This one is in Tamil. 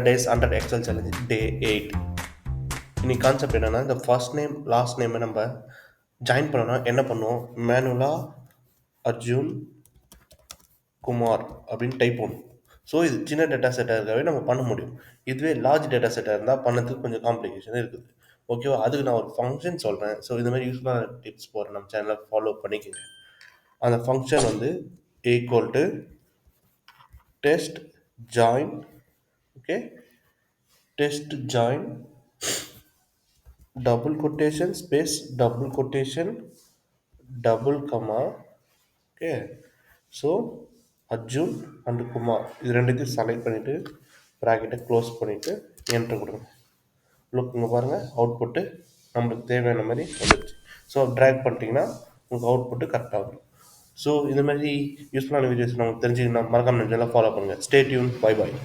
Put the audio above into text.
days under Excel challenge day 8. இன்னைக்கு கான்செப்ட் என்னன்னா இந்த ஃபர்ஸ்ட் நேம் லாஸ்ட் நேம் நம்ம ஜாயின் பண்ணோம்னா என்ன பண்ணுவோம், மேனுவலா அர்ஜுன் குமார் அப்படின்னு டைப் பண்ணும். ஸோ இது சின்ன டேட்டா செட்டாக இருக்கவே நம்ம பண்ண முடியும். இதுவே லார்ஜ் டேட்டா செட்டாக இருந்தால் பண்ணதுக்கு கொஞ்சம் காம்ப்ளிகேஷன் இருக்குது. ஓகேவா? அதுக்கு நான் ஒரு ஃபங்க்ஷன் சொல்கிறேன். ஸோ இந்த மாதிரி யூஸ்ஃபுல்லான டிப்ஸ் போகிறேன், நம்ம சேனலை ஃபாலோ பண்ணிக்கோங்க. அந்த ஃபங்க்ஷன் வந்து equal to test join. Okay, test join double quotation space double quotation double comma. Okay, so Arjun and Kumar இது ரெண்டுத்தையும் செலக்ட் பண்ணிவிட்டு ப்ராக்கெட்டை க்ளோஸ் பண்ணிவிட்டு என்ட்ரு கொடுங்க. லுக்குங்க பாருங்கள், அவுட்புட்டு நம்மளுக்கு தேவையான மாதிரி வந்துடுச்சு. ஸோ ட்ராக் பண்ணிட்டீங்கன்னா உங்களுக்கு அவுட்புட்டு கரெக்டாக வரும். ஸோ இந்த மாதிரி யூஸ்ஃபுல்லான வீடியோஸ் நமக்கு தெரிஞ்சுக்கணும், மறக்காம ஃபாலோ பண்ணுங்கள். Stay tune. Bye bye.